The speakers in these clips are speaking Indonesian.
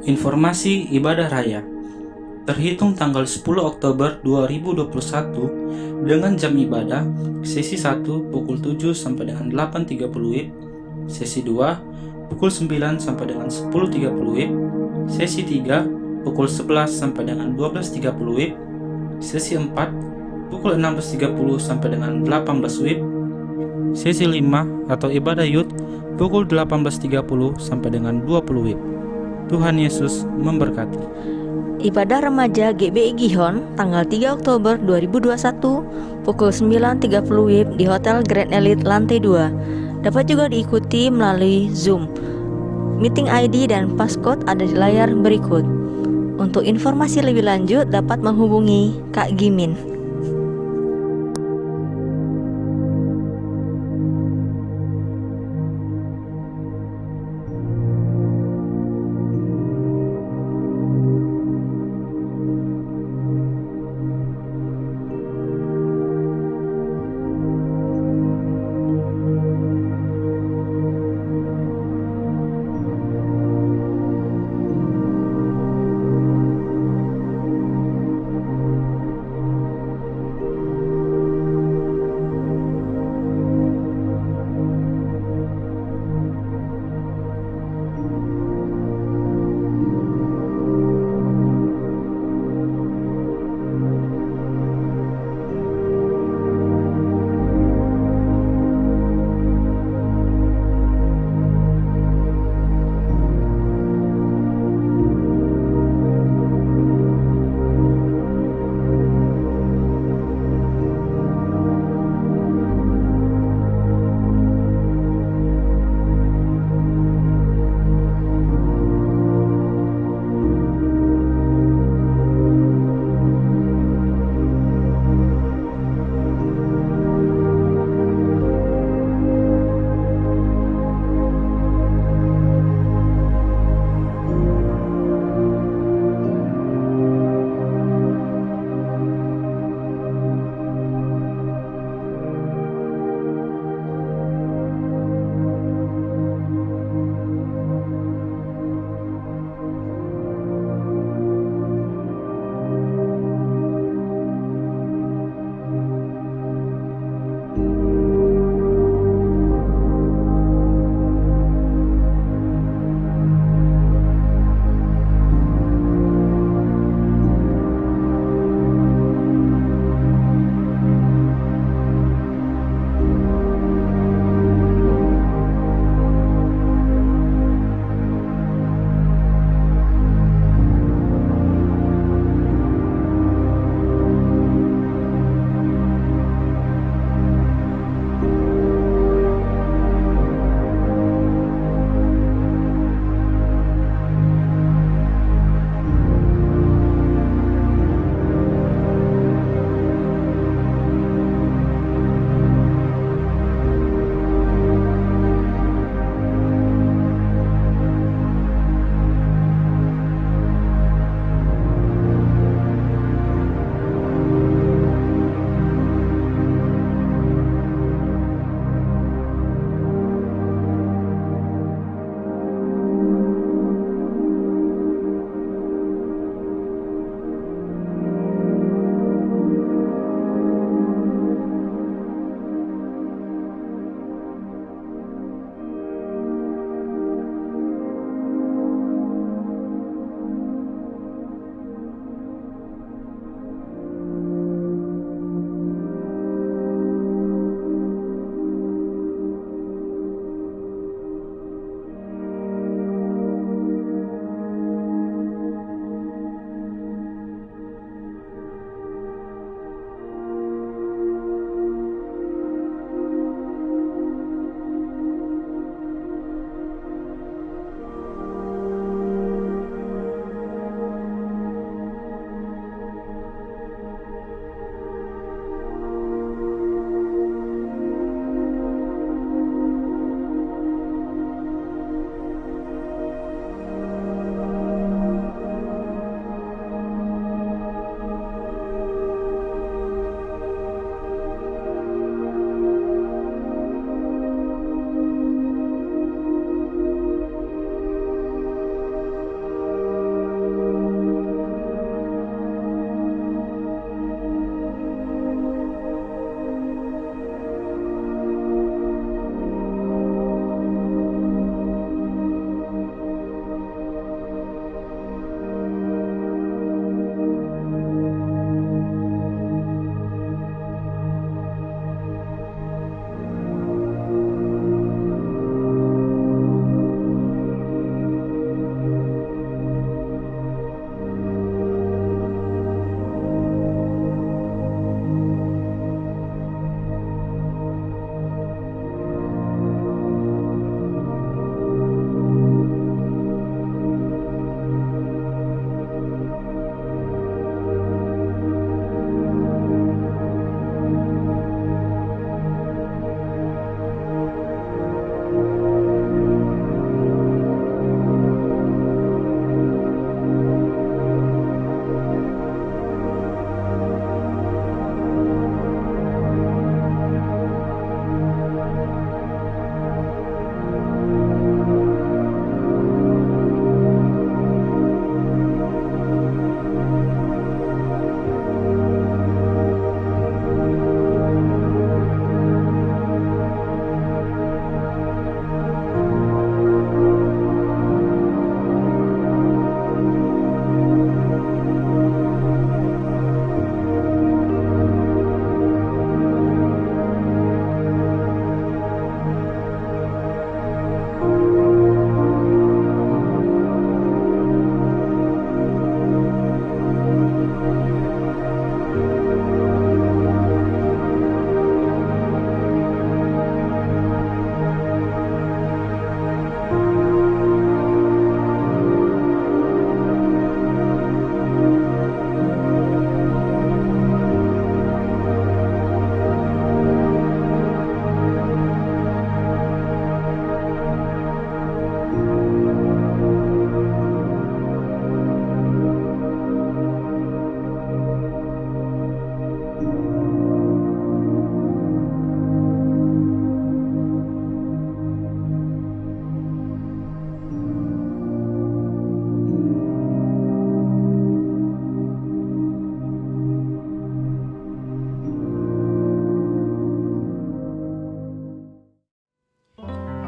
Informasi ibadah raya terhitung tanggal 10 Oktober 2021 dengan jam ibadah sesi 1 pukul 7 sampai dengan 8.30 WIB, sesi 2 pukul 9 sampai dengan 10.30 WIB, sesi 3 pukul 11 sampai dengan 12.30 WIB, sesi 4 pukul 16.30 sampai dengan 18 WIB, sesi 5 atau ibadah youth pukul 18.30 sampai dengan 20 WIB. Tuhan Yesus memberkati. Ibadah remaja GBI Gihon tanggal 3 Oktober 2021 pukul 9.30 WIB di Hotel Grand Elite lantai 2. Dapat juga diikuti melalui Zoom. Meeting ID dan passcode ada di layar berikut. Untuk informasi lebih lanjut dapat menghubungi Kak Gimin.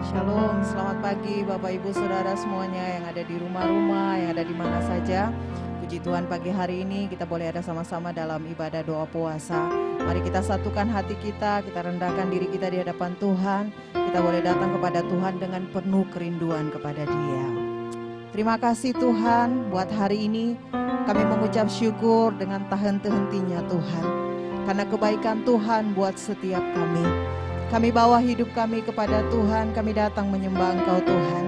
Shalom, selamat pagi Bapak Ibu Saudara semuanya yang ada di rumah-rumah, yang ada di mana saja. Puji Tuhan, pagi hari ini kita boleh ada sama-sama dalam ibadah doa puasa. Mari kita satukan hati kita rendahkan diri kita di hadapan Tuhan. Kita boleh datang kepada Tuhan dengan penuh kerinduan kepada Dia. Terima kasih Tuhan buat hari ini. Kami mengucap syukur dengan tak henti-hentinya Tuhan. Karena kebaikan Tuhan buat setiap kami. Kami bawa hidup kami kepada Tuhan, kami datang menyembah Engkau Tuhan.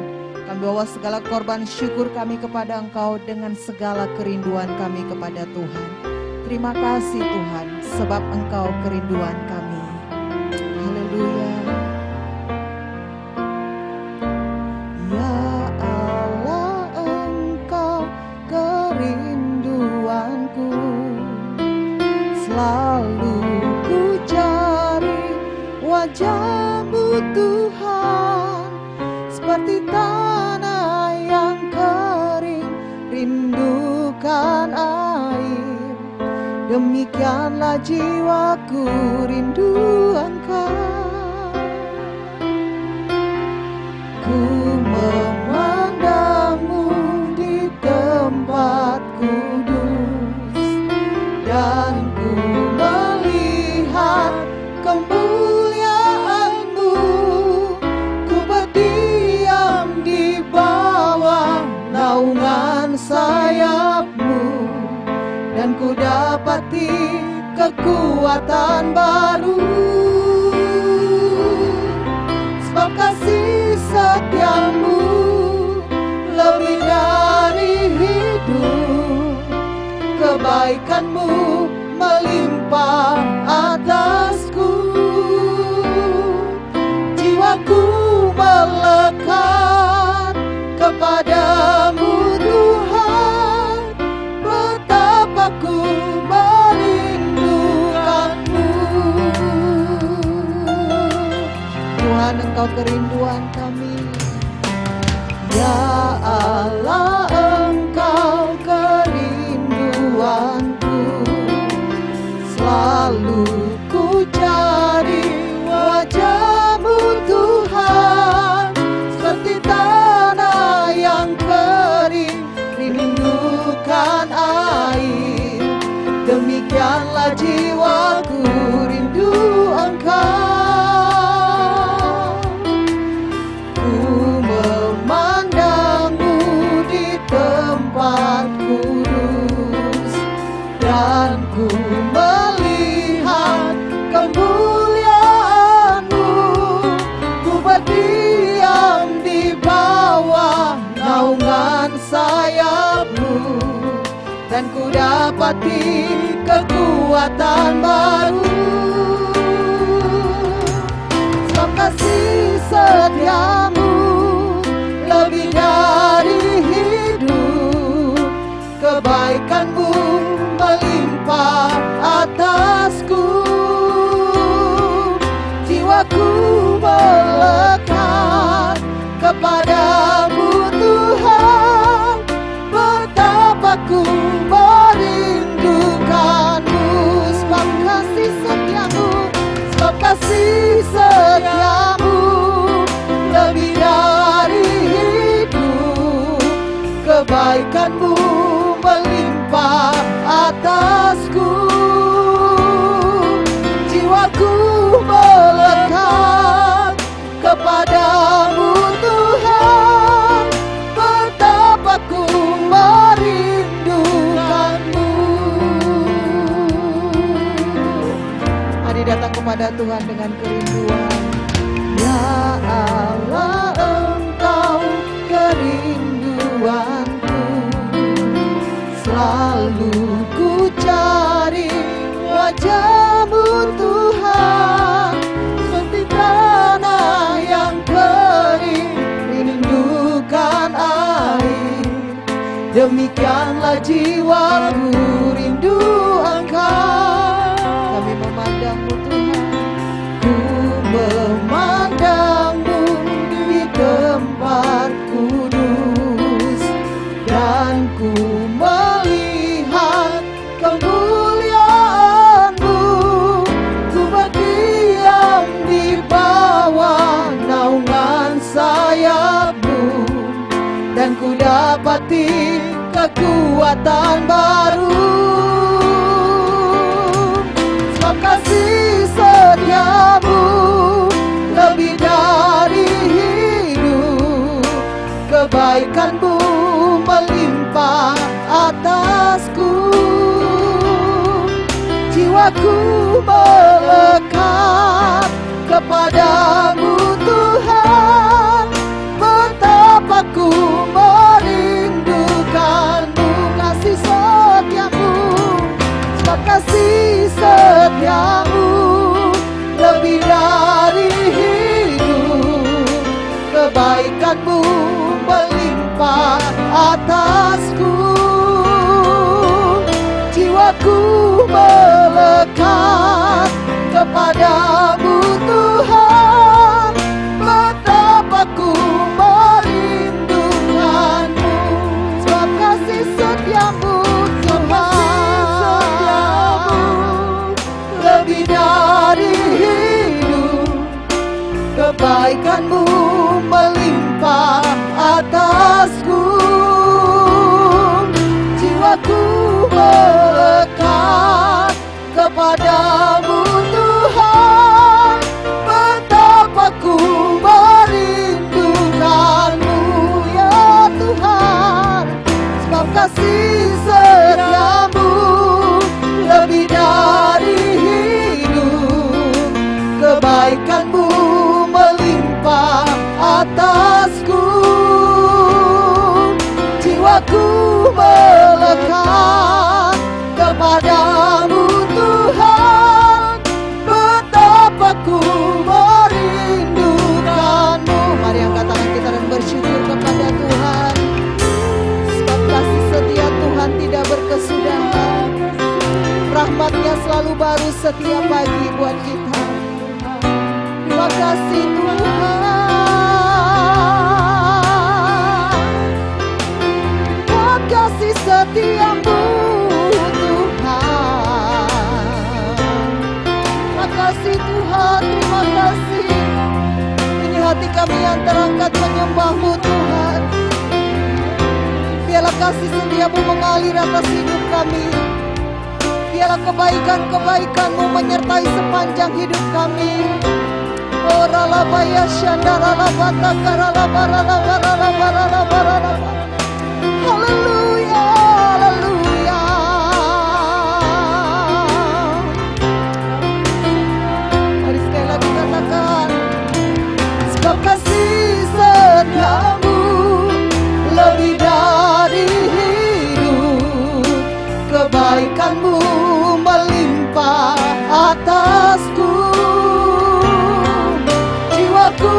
Kami bawa segala korban syukur kami kepada Engkau dengan segala kerinduan kami kepada Tuhan. Terima kasih Tuhan, sebab Engkau kerinduan kami. Haleluya. Ya Allah, Engkau kerinduanku. Selalu ku cari wajah-Mu Tuhan, seperti tanah yang kering rindukan air. Demikianlah jiwaku rindu Engkau. Ku memandang-Mu di tempat kudus, dan ku melihat kemuliaan-Mu. Ku berdiam di bawah naungan sayap-Mu, dan ku dapati kekuatan baru. Sebab kasih setia-Mu lebih dari hidup, kebaikan-Mu melimpah atasku. Jiwaku melekat kepada-Mu Tuhan, betapa ku merindukan-Mu. Tuhan, Engkau kerinduan kami. Ya Allah, Engkau kerinduanku. Selalu ku cari wajah-Mu Tuhan, seperti tanah yang kering rindukan air. Demikianlah jiwaku rindu Engkau. Ku memandang-Mu di tempat kudus, dan ku melihat kemuliaan-Mu. Ku berdiam di bawah naungan sayap-Mu, dan ku dapati kekuatan baru. Sebab kasih setia-Mu lebih dari hidup, kebaikan-Mu melimpah atasku. Jiwaku melekat kepada-Mu Tuhan, betapa ku merindukan-Mu. Sebab kasih setia-Mu, sebab kasih setia-Mu lebih dari hidup, kebaikan-Mu melimpah atasku. Jiwaku melekat kepada-Mu Tuhan, betapa ku merindukan-Mu. Mari datang kepada Tuhan dengan kerinduan. Ya Allah, Engkau kerinduanku. Selalu ku cari wajah-Mu Tuhan, seperti tanah yang kering rindukan air. Demikianlah jiwaku rindu Engkau. Kami memandang-Mu Tuhan, ku memandang-Mu di tempat kudus, dan ku melihat kemuliaan-Mu. Ku berdiam di bawah naungan dapati kekuatan baru. Sebab kasih setiamu lebih dari hidup, kebaikanmu melimpah atasku. Jiwaku melekat kepadamu Tuhan, betapa ku merindukanmu. Kasih setiamu, sebab kasih setiamu lebih dari hidup, kebaikanmu melimpah atasku. Jiwaku melekat kepadamu Tuhan, betapa ku merindukanmu. Sebab kasih setiamu Tuhan lebih dari hidup, kebaikanmu melimpah atasku. Jiwaku melekat kepadamu Tuhan, betapa ku merindukanmu ya Tuhan. Sebab kasih setiamu lebih dari hidup, kebaikanmu melimpah atasku. Jiwaku melekat kepadamu Tuhan, betapa ku merindukanmu. Mari angkat tangan kita dan bersyukur kepada Tuhan. Sebab kasih setia Tuhan tidak berkesudahan, rahmat-Nya selalu baru setiap pagi buat kita. Terima kasih Tuhan. Buat kasih setiamu Tuhan. Terima kasih Tuhan, terima kasih. Ini hati kami yang terangkat menyembah-Mu Tuhan. Biarlah kasih setiamu mengalir atas hidup kami. Biarlah kebaikan-kebaikan-Mu menyertai sepanjang hidup kami. Oh ralabaya shandaralabata karalabaralabaralabaralabaralabar. Haleluya, haleluya. Mari sekali lagi katakan, sebab kasih setiamu lebih dari hidup, kebaikanmu melimpah atasku. Jiwaku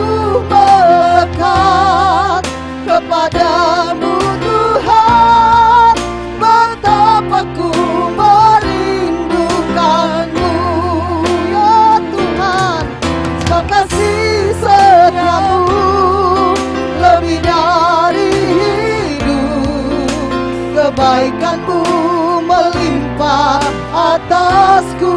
melekat kepadamu Tuhan, betapa ku merindukanmu ya Tuhan. Sebab kasih setiamu lebih dari hidup, kebaikanmu melimpah atasku.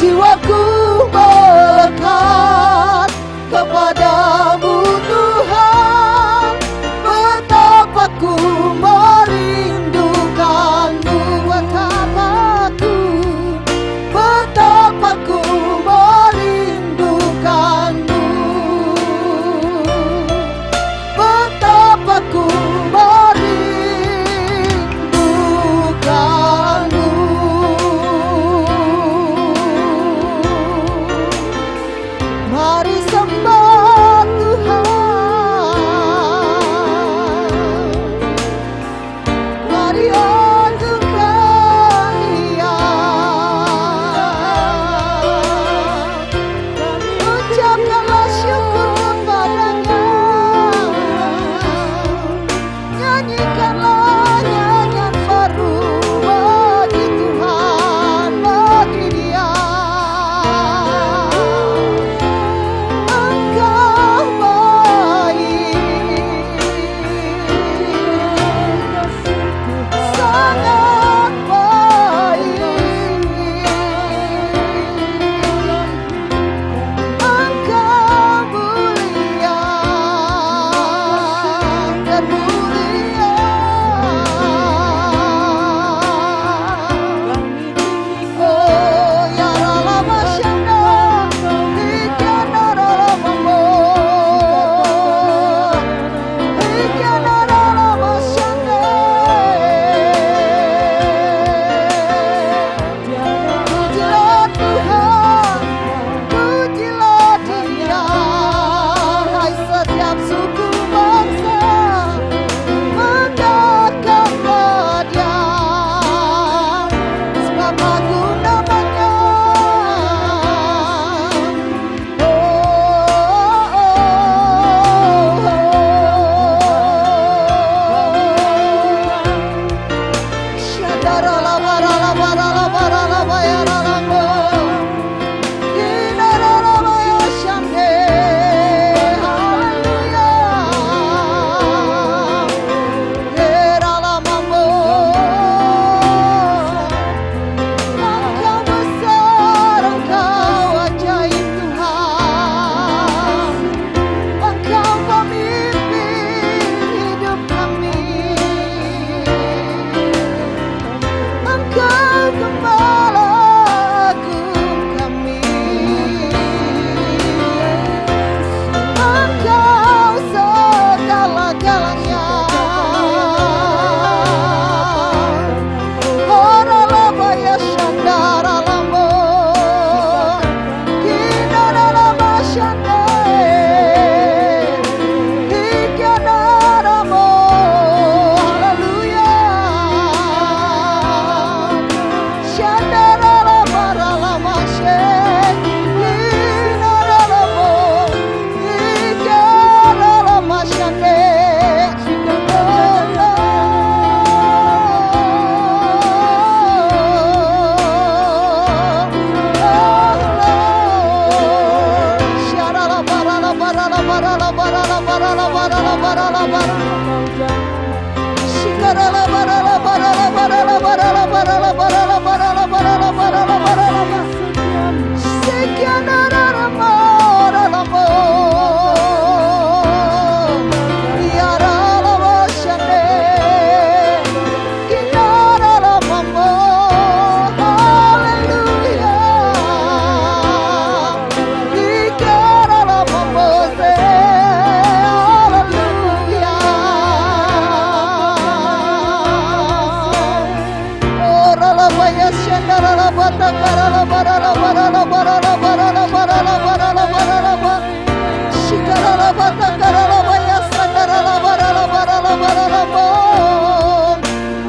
Jiwaku melekat kepadamu Tuhan, betapa ku merindukanmu. Betapa ku merindukanmu, betapa ku merindukanmu. Mari sembah Tuhan, mari ajukan Dia, ucapkanlah syukur kepada-Nya, nyanyikanlah nyanyian baru bagi Tuhan, bagi Dia. Engkau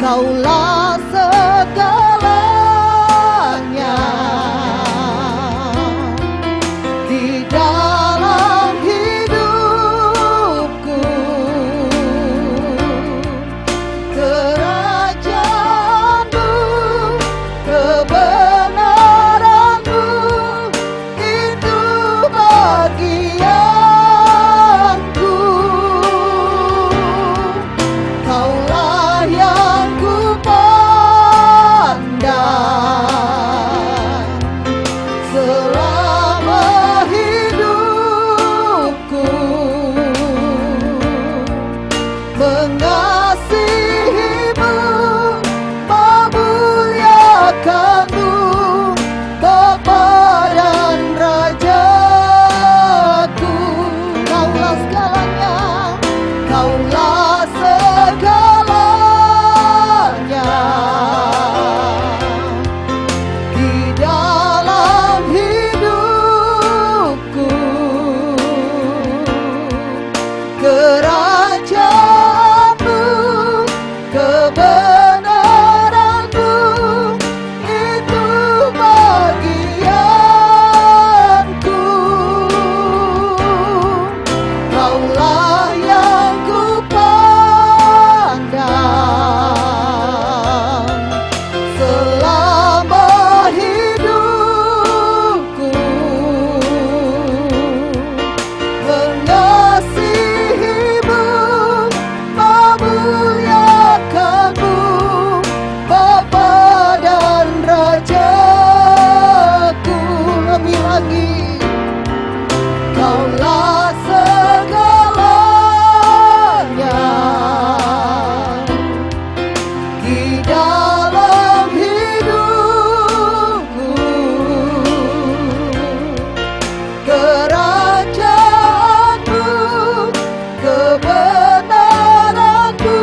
Kaulah segalanya di dalam hidupku, kerajaanmu, kebenaranmu, itu bagianku. Kaulah yang ku pandang selama hidupku, mengasihimu, memuliakanmu, Bapa dan Rajaku. Kaulah segalanya, kaulah segalanya di dalam hidupku, kerajaanmu, kebenaranmu, itu bagianku. Kaulah yang ku pandang selama hidupku, mengasihimu, memuliakanmu, Bapa dan Rajaku. Lebih lagi, kaulah segalanya di dalam hidupku, kerajaanmu, kebenaranmu,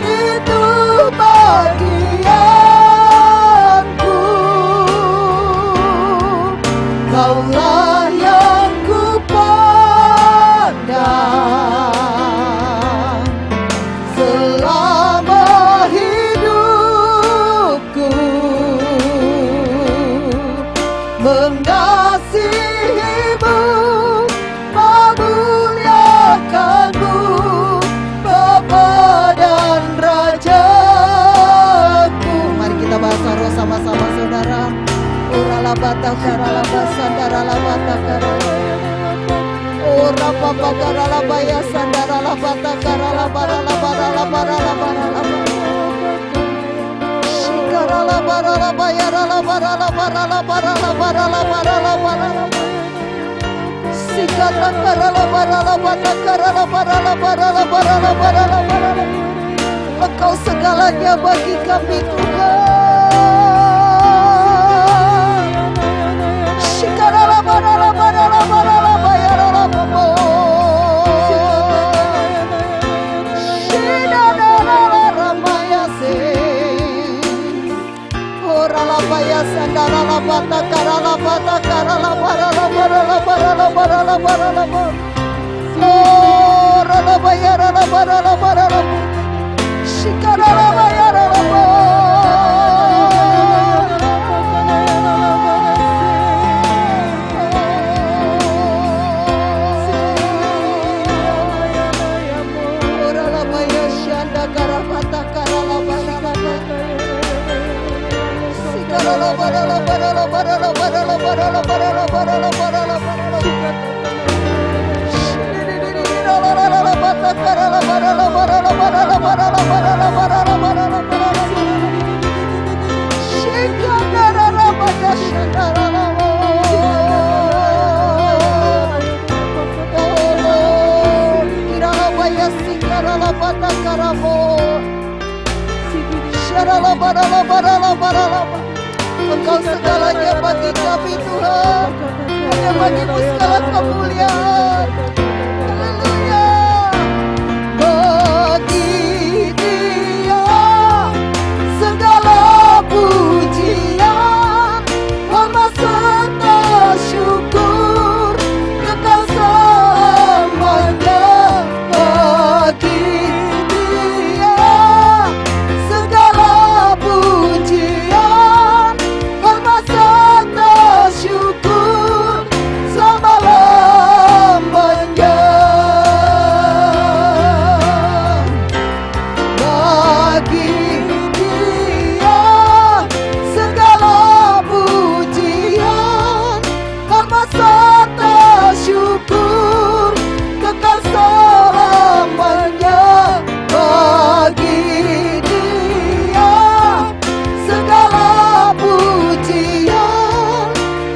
itu bagianku. Kaulah yang ku pandang selama hidupku, mengasihimu, memuliakanmu, Bapa dan Rajaku. Mari kita bahasa roh sama-sama, saudara. Urala bata karala basandara la bata karala, ora papa karala baya sandara la bata karala barala barala barala barala, shikarala barala baya rala barala barala barala barala barala barala, sikara karala barala bata karala barala barala barala barala barala. Engkau segalanya bagi kami, Tuhan. Shikarala barala barala barala bayarala bobo, shidadala ramaya se, orala baya sandala la bata karala barala barala barala barala barala barala, orala bayarala barala barala, shikarala bayarala bobo. Engkau segalanya bagi kami Tuhan, hanya bagimu segala kemuliaan. Haleluya. Bagi Dia segala pujian, hormat serta syukur kekal selamanya. Bagi Dia segala pujian, hormat serta syukur selama-lamanya. Bagi Dia segala pujian, hormat serta syukur kekal selamanya. Bagi Dia segala pujian,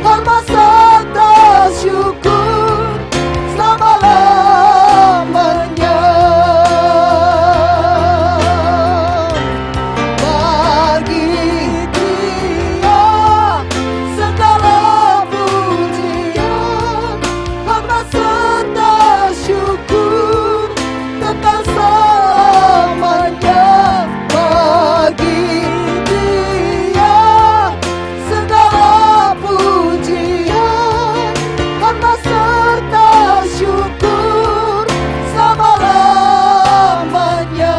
hormat serta syukur selama-lamanya. Bagi Dia segala pujian, hormat serta syukur kekal selamanya. Bagi Dia segala pujian, hormat serta syukur selama-lamanya.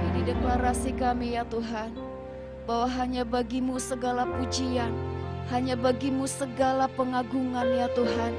Ini deklarasi kami ya Tuhan, bahwa hanya bagimu segala pujian, hanya bagimu segala pengagungan ya Tuhan.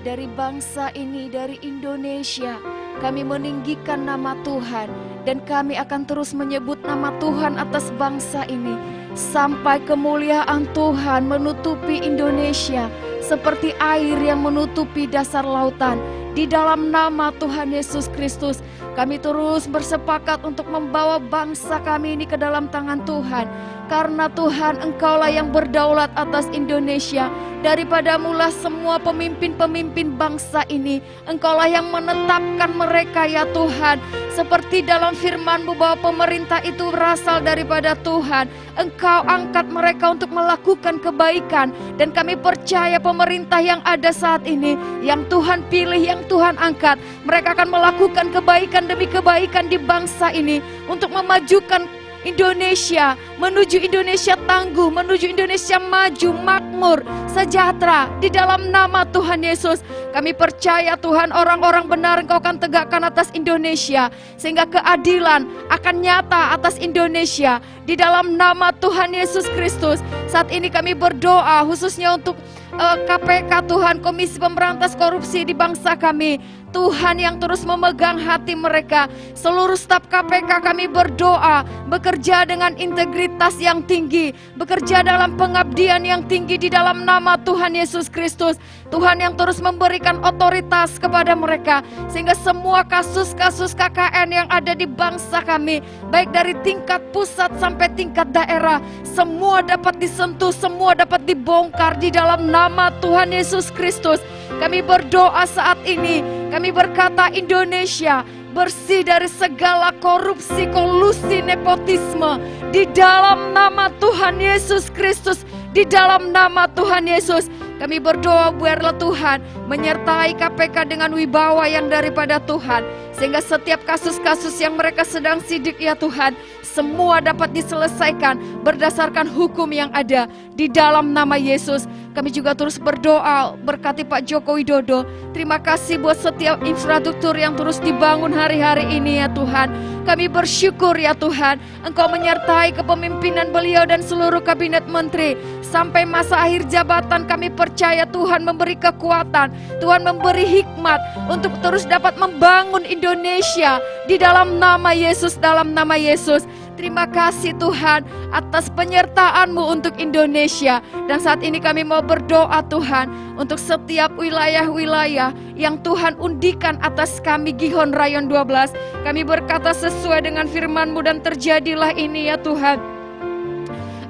Dari bangsa ini, dari Indonesia, kami meninggikan nama Tuhan, dan kami akan terus menyebut nama Tuhan atas bangsa ini sampai kemuliaan Tuhan menutupi Indonesia seperti air yang menutupi dasar lautan. Di dalam nama Tuhan Yesus Kristus, kami terus bersepakat untuk membawa bangsa kami ini ke dalam tangan Tuhan. Karena Tuhan, Engkaulah yang berdaulat atas Indonesia. Daripadamulah semua pemimpin-pemimpin bangsa ini. Engkaulah yang menetapkan mereka ya Tuhan. Seperti dalam firman-Mu bahwa pemerintah itu berasal daripada Tuhan. Engkau angkat mereka untuk melakukan kebaikan. Dan kami percaya pemerintah yang ada saat ini, yang Tuhan pilih, yang Tuhan angkat, mereka akan melakukan kebaikan demi kebaikan di bangsa ini untuk memajukan Indonesia, menuju Indonesia tangguh, menuju Indonesia maju, makmur, sejahtera. Di dalam nama Tuhan Yesus, kami percaya Tuhan, orang-orang benar Engkau akan tegakkan atas Indonesia, sehingga keadilan akan nyata atas Indonesia. Di dalam nama Tuhan Yesus Kristus, saat ini kami berdoa khususnya untuk KPK Tuhan, Komisi Pemberantas Korupsi di bangsa kami. Tuhan yang terus memegang hati mereka. Seluruh staf KPK kami berdoa, bekerja dengan integritas yang tinggi, bekerja dalam pengabdian yang tinggi di dalam nama Tuhan Yesus Kristus. Tuhan yang terus memberikan otoritas kepada mereka, sehingga semua kasus-kasus KKN yang ada di bangsa kami, baik dari tingkat pusat sampai tingkat daerah, semua dapat disentuh, semua dapat dibongkar di dalam nama Tuhan Yesus Kristus. Kami berdoa saat ini, kami berkata Indonesia bersih dari segala korupsi, kolusi, nepotisme. Di dalam nama Tuhan Yesus Kristus, di dalam nama Tuhan Yesus, kami berdoa biarlah Tuhan menyertai KPK dengan wibawa yang daripada Tuhan, sehingga setiap kasus-kasus yang mereka sedang sidik ya Tuhan, semua dapat diselesaikan berdasarkan hukum yang ada di dalam nama Yesus. Kami juga terus berdoa, berkati Pak Joko Widodo. Terima kasih buat setiap infrastruktur yang terus dibangun hari-hari ini ya Tuhan. Kami bersyukur ya Tuhan, Engkau menyertai kepemimpinan beliau dan seluruh kabinet menteri. Sampai masa akhir jabatan kami percaya Tuhan memberi kekuatan, Tuhan memberi hikmat untuk terus dapat membangun Indonesia di dalam nama Yesus, dalam nama Yesus. Terima kasih Tuhan atas penyertaan-Mu untuk Indonesia. Dan saat ini kami mau berdoa Tuhan untuk setiap wilayah-wilayah yang Tuhan undikan atas kami Gihon Rayon 12. Kami berkata sesuai dengan firman-Mu dan terjadilah ini ya Tuhan.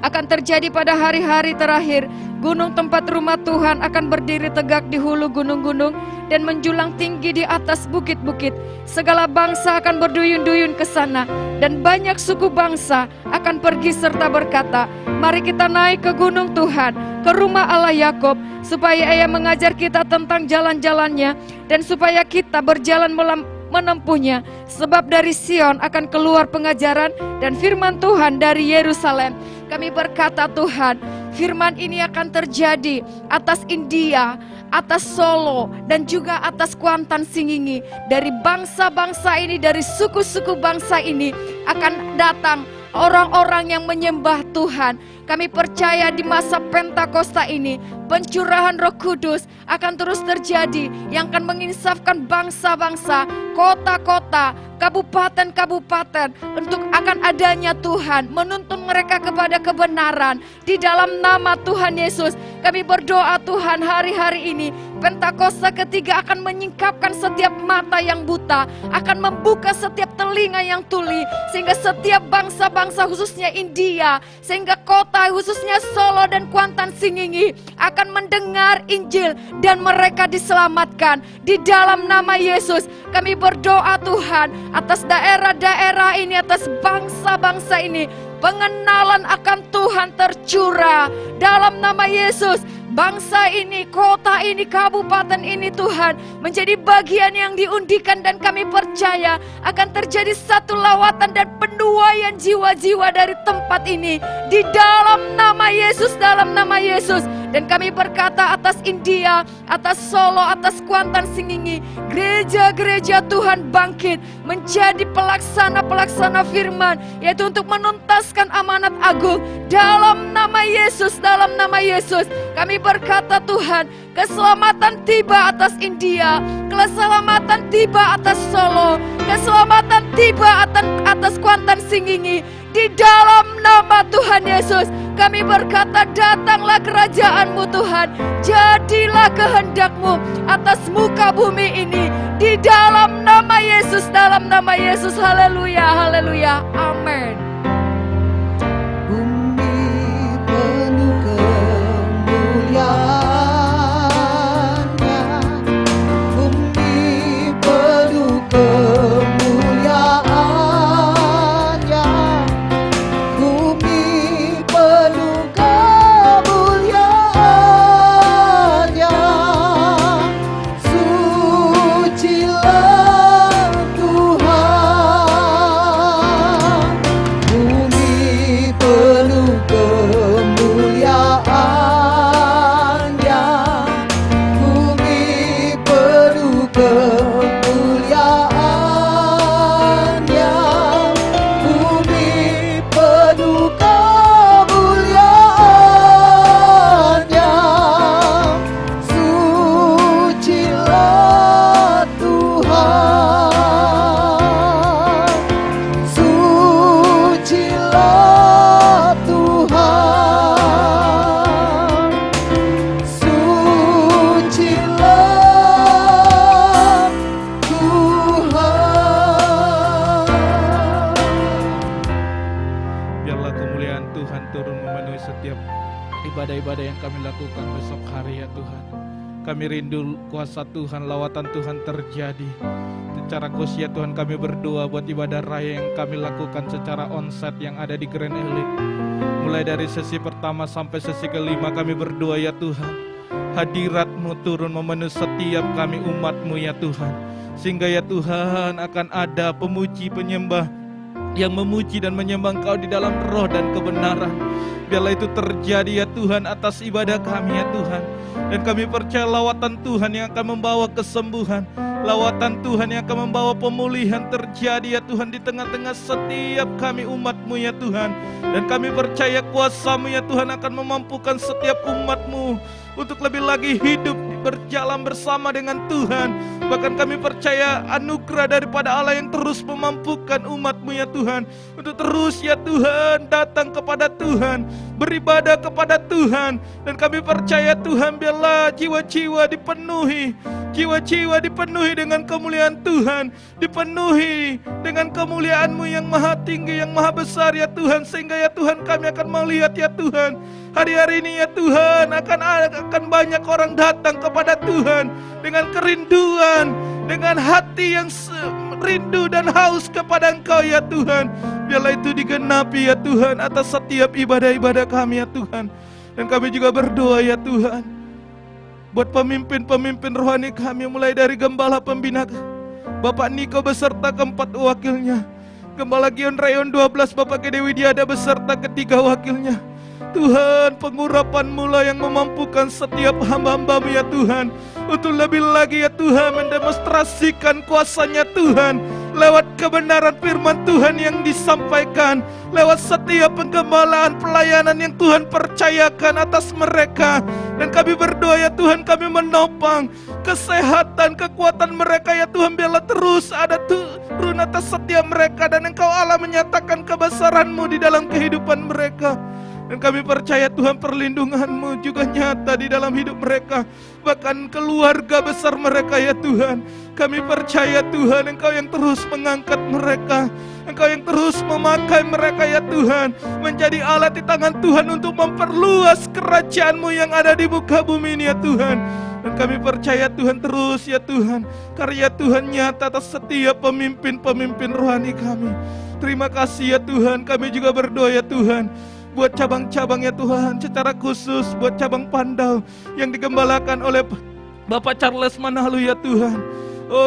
Akan terjadi pada hari-hari terakhir, gunung tempat rumah Tuhan akan berdiri tegak di hulu gunung-gunung dan menjulang tinggi di atas bukit-bukit. Segala bangsa akan berduyun-duyun ke sana dan banyak suku bangsa akan pergi serta berkata, mari kita naik ke gunung Tuhan, ke rumah Allah Yakub, supaya Ia mengajar kita tentang jalan-jalannya dan supaya kita berjalan menempuhnya. Sebab dari Sion akan keluar pengajaran dan firman Tuhan dari Yerusalem. Kami berkata Tuhan, firman ini akan terjadi atas India, atas Solo, dan juga atas Kuantan Singingi. Dari bangsa-bangsa ini, dari suku-suku bangsa ini akan datang orang-orang yang menyembah Tuhan. Kami percaya di masa Pentakosta ini, pencurahan Roh Kudus akan terus terjadi yang akan menginsafkan bangsa-bangsa, kota-kota, kabupaten-kabupaten untuk akan adanya Tuhan, menuntun mereka kepada kebenaran. Di dalam nama Tuhan Yesus, kami berdoa Tuhan hari-hari ini, Pentakosta ketiga akan menyingkapkan setiap mata yang buta, akan membuka setiap telinga yang tuli, sehingga setiap bangsa-bangsa khususnya India, sehingga kota khususnya Solo dan Kuantan Singingi akan mendengar Injil dan mereka diselamatkan. Di dalam nama Yesus kami berdoa Tuhan atas daerah-daerah ini, atas bangsa-bangsa ini, pengenalan akan Tuhan tercurah dalam nama Yesus. Bangsa ini, kota ini, kabupaten ini Tuhan menjadi bagian yang diundikan dan kami percaya akan terjadi satu lawatan dan penuaian jiwa-jiwa dari tempat ini di dalam nama Yesus, dalam nama Yesus. Dan kami berkata atas India, atas Solo, atas Kuantan Singingi, gereja-gereja Tuhan bangkit menjadi pelaksana-pelaksana firman, yaitu untuk menuntaskan amanat agung dalam nama Yesus, dalam nama Yesus. Kami berkata Tuhan, keselamatan tiba atas India, keselamatan tiba atas Solo, keselamatan tiba atas Kuantan Singingi. Di dalam nama Tuhan Yesus, kami berkata datanglah kerajaan-Mu Tuhan, jadilah kehendak-Mu atas muka bumi ini. Di dalam nama Yesus, dalam nama Yesus, haleluya, haleluya, amin. Bumi penuh kemuliaan-Nya, bumi penuh kemuliaan-Nya, bumi penuh kemuliaan-Nya. Sucilah Tuhan, bumi penuh kemuliaan-Nya, bumi penuh kemuliaan-Nya, bumi penuh kemuliaan-Nya. Sucilah Tuhan, sucilah Tuhan, sucilah Tuhan. Biarlah kemuliaan Tuhan turun memenuhi setiap ibadah-ibadah yang kami lakukan besok hari ya Tuhan. Kami rindu kuasa Tuhan, lawatan Tuhan terjadi. Secara khusus ya Tuhan kami berdoa buat ibadah raya yang kami lakukan secara onsite yang ada di Grand Elite. Mulai dari sesi pertama sampai sesi kelima kami berdoa ya Tuhan, hadirat-Mu turun memenuhi setiap kami umat-Mu ya Tuhan. Sehingga ya Tuhan akan ada pemuji penyembah yang memuji dan menyembah Engkau di dalam roh dan kebenaran. Biarlah itu terjadi ya Tuhan atas ibadah kami ya Tuhan. Dan kami percaya lawatan Tuhan yang akan membawa kesembuhan, lawatan Tuhan yang akan membawa pemulihan terjadi ya Tuhan di tengah-tengah setiap kami umat-Mu ya Tuhan. Dan kami percaya kuasa-Mu ya Tuhan akan memampukan setiap umat-Mu untuk lebih lagi hidup berjalan bersama dengan Tuhan. Bahkan kami percaya anugerah daripada Allah yang terus memampukan umat-Mu ya Tuhan, untuk terus ya Tuhan datang kepada Tuhan, beribadah kepada Tuhan. Dan kami percaya Tuhan, biarlah jiwa-jiwa dipenuhi, jiwa-jiwa dipenuhi dengan kemuliaan Tuhan, dipenuhi dengan kemuliaan-Mu yang maha tinggi, yang maha besar ya Tuhan. Sehingga ya Tuhan kami akan melihat ya Tuhan, hari-hari ini ya Tuhan akan banyak orang datang kepada Tuhan dengan kerinduan, dengan hati yang rindu dan haus kepada Engkau ya Tuhan. Biarlah itu digenapi ya Tuhan atas setiap ibadah-ibadah kami ya Tuhan. Dan kami juga berdoa ya Tuhan buat pemimpin-pemimpin rohani kami, mulai dari Gembala Pembina Bapak Niko beserta keempat wakilnya, Gembala Gion Rayon 12 Bapak Gede Widiada beserta ketiga wakilnya. Tuhan, pengurapan-Mu lah yang memampukan setiap hamba-Hamba-Mu ya Tuhan, untuk lebih lagi ya Tuhan mendemonstrasikan kuasa-Nya Tuhan lewat kebenaran firman Tuhan yang disampaikan, lewat setiap penggembalaan pelayanan yang Tuhan percayakan atas mereka. Dan kami berdoa ya Tuhan, kami menopang kesehatan, kekuatan mereka ya Tuhan, biarlah terus ada turun atas setiap mereka, dan Engkau Allah menyatakan kebesaran-Mu di dalam kehidupan mereka. Dan kami percaya Tuhan, perlindungan-Mu juga nyata di dalam hidup mereka, bahkan keluarga besar mereka ya Tuhan. Kami percaya Tuhan, Engkau yang terus mengangkat mereka, Engkau yang terus memakai mereka ya Tuhan, menjadi alat di tangan Tuhan untuk memperluas kerajaan-Mu yang ada di muka bumi ini ya Tuhan. Dan kami percaya Tuhan, terus ya Tuhan, karya Tuhan nyata atas setiap pemimpin-pemimpin rohani kami. Terima kasih ya Tuhan. Kami juga berdoa ya Tuhan buat cabang-cabang ya Tuhan, secara khusus buat cabang Pandau yang digembalakan oleh Bapak Charles Manalu ya Tuhan. Oh,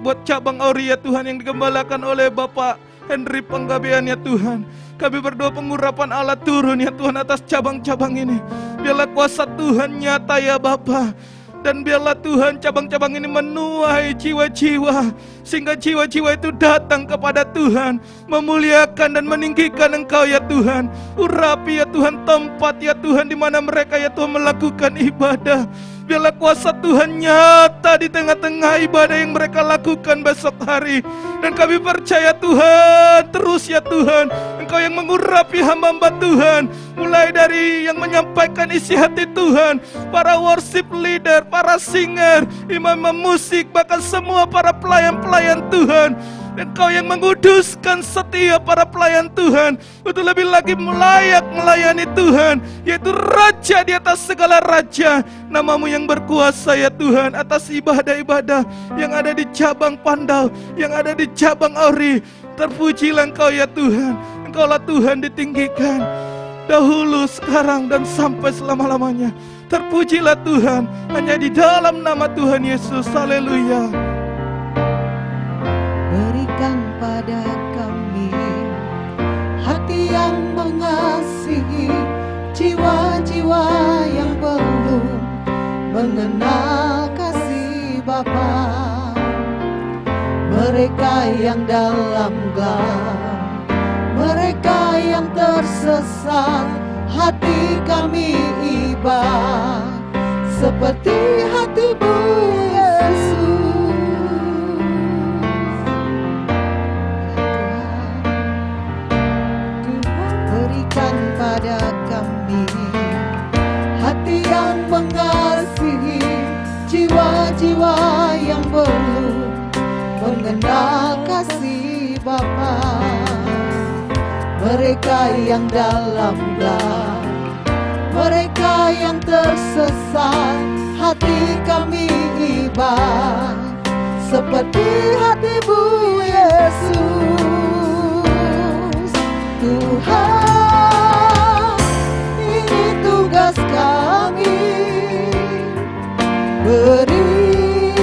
buat cabang Auri ya Tuhan yang digembalakan oleh Bapak Henry Penggabean ya Tuhan. Kami berdoa pengurapan Allah turun ya Tuhan atas cabang-cabang ini. Biarlah kuasa Tuhan nyata ya Bapa. Dan biarlah Tuhan cabang-cabang ini menuai jiwa-jiwa, sehingga jiwa-jiwa itu datang kepada Tuhan, memuliakan dan meninggikan Engkau ya Tuhan. Urapi ya Tuhan tempat ya Tuhan di mana mereka ya Tuhan melakukan ibadah. Biarlah kuasa Tuhan nyata di tengah-tengah ibadah yang mereka lakukan besok hari. Dan kami percaya Tuhan, terus ya Tuhan, Engkau yang mengurapi hamba-hamba Tuhan, mulai dari yang menyampaikan isi hati Tuhan, para worship leader, para singer, imam musik, bahkan semua para pelayan-pelayan Tuhan. Engkau yang menguduskan setiap para pelayan Tuhan untuk lebih lagi layak melayani Tuhan, yaitu Raja di atas segala raja. Nama-Mu yang berkuasa ya Tuhan atas ibadah-ibadah yang ada di cabang Pandau, yang ada di cabang Auri. Terpujilah Engkau ya Tuhan. Engkaulah Tuhan ditinggikan dahulu, sekarang, dan sampai selama-lamanya. Terpujilah Tuhan, hanya di dalam nama Tuhan Yesus. Haleluya. Berikan pada kami hati yang mengasihi, jiwa-jiwa yang belum mengenal kasih Bapa. Mereka yang dalam gelap, mereka yang tersesat, hati kami iba seperti hati-Mu Yesus. Berikan pada kami hati yang mengasihi, jiwa-jiwa yang belum mengenal kasih Bapa. Mereka yang dalam gelap, mereka yang tersesat, hati kami iba seperti hati-Mu Yesus. Tuhan, ini tugas kami, beri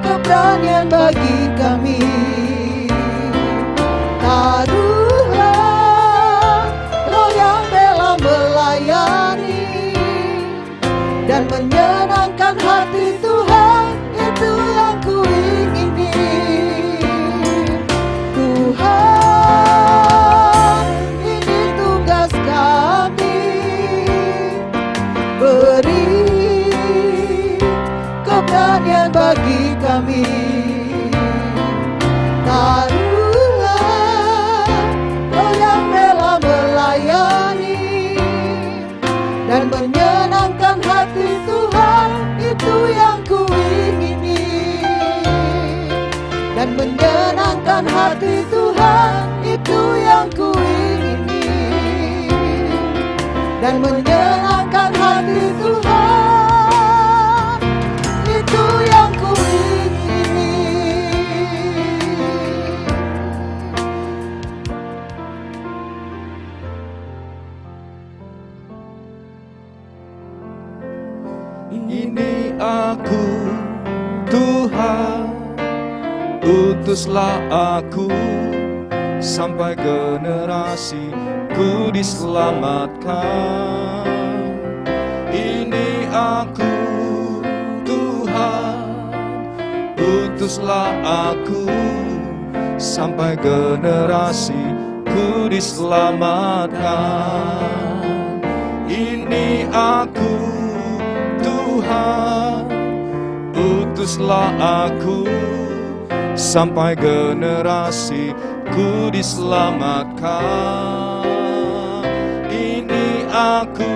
keberanian bagi kami. Taruhlah roh yang rela melayani dan menyenangkan hati Tuhan, itu yang ku ingini. Tuhan, ini tugas kami, beri keberanian bagi kami. Taruhlah Roh yang rela melayani dan menyenangkan hati Tuhan, itu yang kuingini. Dan menyenangkan hati Tuhan, itu yang kuingini. Dan menyenangkan hati Tuhan, itu yang kuingini. Ini aku, Tuhan, utuslah aku sampai generasiku diselamatkan. Ini aku, Tuhan, utuslah aku sampai generasiku diselamatkan. Ini aku, Tuhan, utuslah aku sampai generasiku diselamatkan. Ini aku,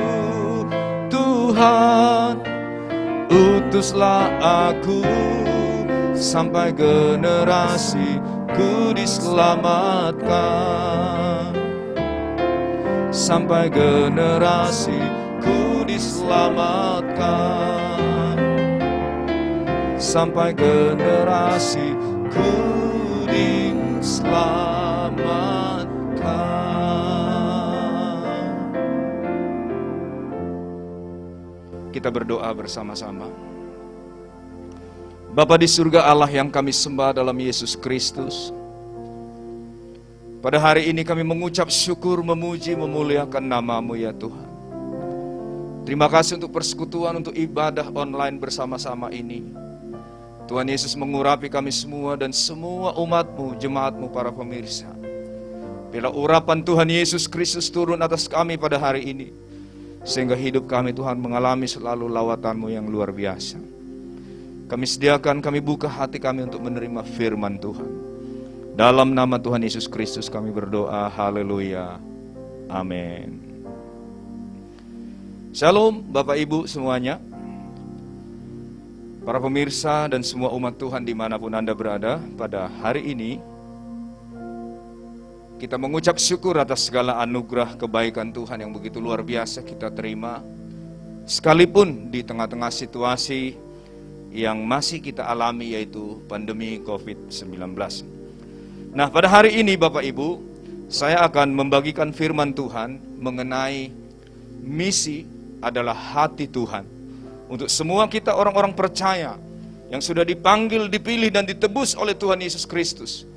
Tuhan, utuslah aku sampai generasiku diselamatkan. Sampai generasiku diselamatkan. Sampai generasiku diselamatkan. Kita berdoa bersama-sama. Bapa di surga Allah yang kami sembah dalam Yesus Kristus, pada hari ini kami mengucap syukur, memuji, memuliakan nama-Mu ya Tuhan. Terima kasih untuk persekutuan, untuk ibadah online bersama-sama ini. Tuhan Yesus mengurapi kami semua dan semua umat-Mu, jemaat-Mu, para pemirsa. Bila urapan Tuhan Yesus Kristus turun atas kami pada hari ini, sehingga hidup kami Tuhan mengalami selalu lawatan-Mu yang luar biasa. Kami sediakan, kami buka hati kami untuk menerima firman Tuhan. Dalam nama Tuhan Yesus Kristus kami berdoa, haleluya, amin. Shalom Bapak Ibu semuanya, para pemirsa dan semua umat Tuhan dimanapun Anda berada. Pada hari ini kita mengucap syukur atas segala anugerah kebaikan Tuhan yang begitu luar biasa kita terima, sekalipun di tengah-tengah situasi yang masih kita alami, yaitu pandemi COVID-19. Nah, pada hari ini Bapak Ibu, saya akan membagikan firman Tuhan mengenai misi adalah hati Tuhan. Untuk semua kita orang-orang percaya yang sudah dipanggil, dipilih dan ditebus oleh Tuhan Yesus Kristus